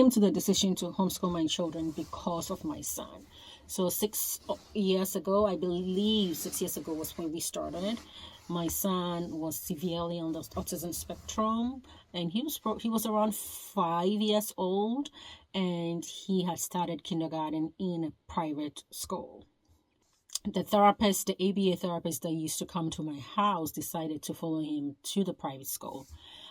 Came to the decision to homeschool my children because of my son. So 6 years ago, I believe 6 years ago was when we started. My son was severely on the autism spectrum, and he was around 5 years old, and he had started kindergarten in a private school. The therapist, the ABA therapist that used to come to my house, decided to follow him to the private school.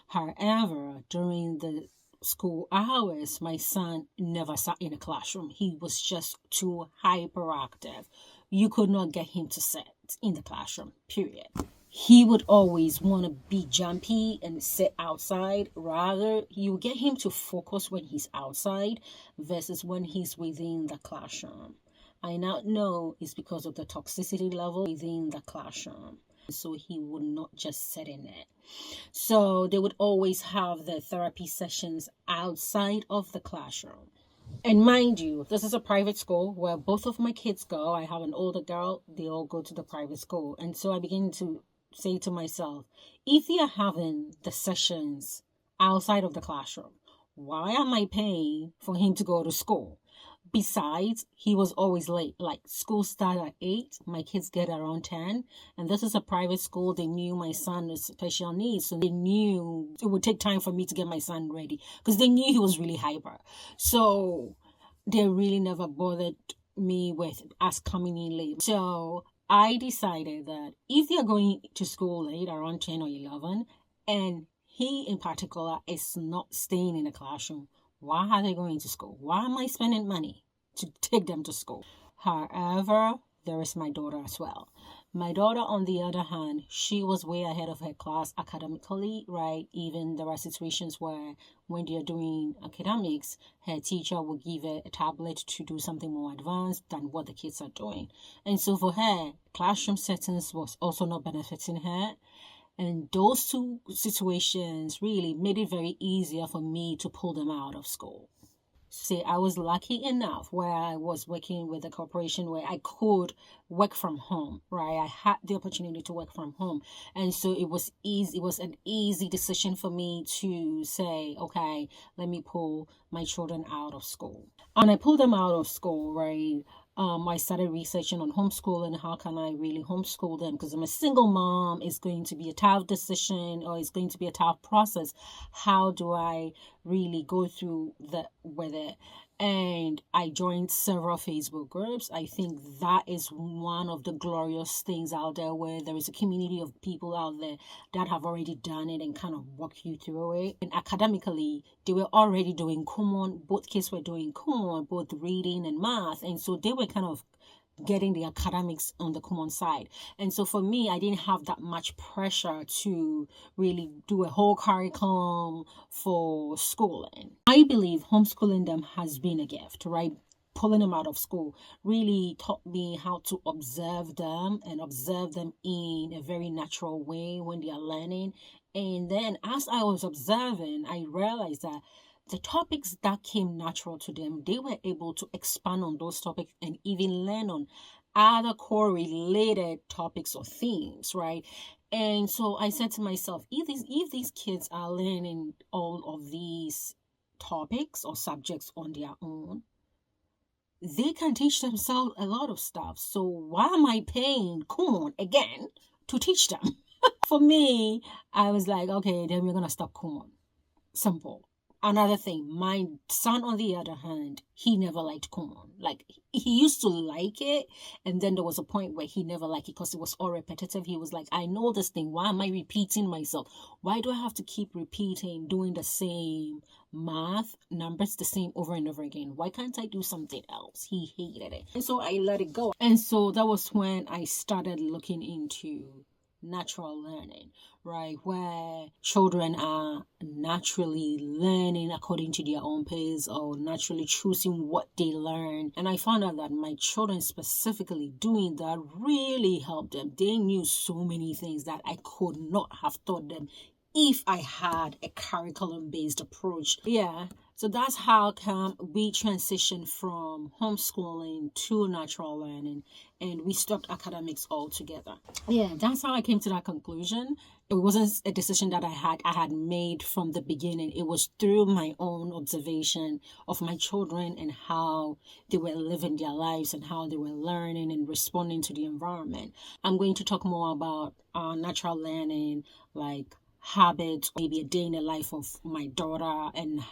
However, during the school hours, my son never sat in a classroom. He was just too hyperactive. You could not get him to sit in the classroom, period. He would always want to be jumpy and sit outside. Rather, you get him to focus when he's outside versus when he's within the classroom. I now know it's because of the toxicity level within the classroom. So he would not just sit in it. So they would always have the therapy sessions outside of the classroom. And mind you, this is a private school where both of my kids go. I have an older girl, they all go to the private school. And so I begin to say to myself, if they are having the sessions outside of the classroom, why am I paying for him to go to school? Besides, he was always late. Like, school started at 8, my kids get around 10, and this is a private school. They knew my son was special needs, so they knew it would take time for me to get my son ready because they knew he was really hyper. So they really never bothered me with us coming in late. So I decided that if they're going to school late, around 10 or 11, and he in particular is not staying in the classroom, why are they going to school? Why am I spending money to take them to school? However, there is my daughter as well. My daughter, on the other hand, she was way ahead of her class academically, right? Even there are situations where when they're doing academics, her teacher will give her a tablet to do something more advanced than what the kids are doing. And so for her, classroom settings was also not benefiting her. And those two situations really made it very easier for me to pull them out of school. See, I was lucky enough where I was working with a corporation where I could work from home, right? I had the opportunity to work from home. And so it was easy. It was an easy decision for me to say, okay, let me pull my children out of school. And I pulled them out of school, right? I started researching on homeschooling. How can I really homeschool them? Because I'm a single mom. It's going to be a tough decision, or it's going to be a tough process. How do I really go through with it? And I joined several Facebook groups. I think that is one of the glorious things out there, where there is a community of people out there that have already done it and kind of walk you through it. And academically, they were already doing common, both kids were doing common, both reading and math. And so they were kind of getting the academics on the common side. And so for me, I didn't have that much pressure to really do a whole curriculum for schooling. I believe homeschooling them has been a gift, right? Pulling them out of school really taught me how to observe them and observe them in a very natural way when they are learning. And then as I was observing, I realized that the topics that came natural to them, they were able to expand on those topics and even learn on other correlated topics or themes, right? And so I said to myself, if these kids are learning all of these topics or subjects on their own, they can teach themselves a lot of stuff. So why am I paying Kumon again to teach them? For me, I was like, okay, then we're going to stop Kumon. Simple. Another thing, my son, on the other hand, he never liked Kumon. Like, he used to like it, and then there was a point where he never liked it because it was all repetitive. He was like, I know this thing. Why am I repeating myself? Why do I have to keep repeating, doing the same math, numbers, the same over and over again? Why can't I do something else? He hated it. And so I let it go. And so that was when I started looking into natural learning, right, where children are naturally learning according to their own pace or naturally choosing what they learn. And I found out that my children specifically doing that really helped them. They knew so many things that I could not have taught them if I had a curriculum-based approach. Yeah. So that's how come we transitioned from homeschooling to natural learning, and we stopped academics altogether. Yeah, that's how I came to that conclusion. It wasn't a decision that I had made from the beginning. It was through my own observation of my children and how they were living their lives and how they were learning and responding to the environment. I'm going to talk more about natural learning, like habits, maybe a day in the life of my daughter and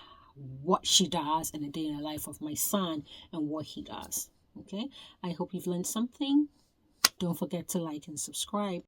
what she does, and a day in the life of my son and what he does. Okay, I hope you've learned something. Don't forget to like and subscribe.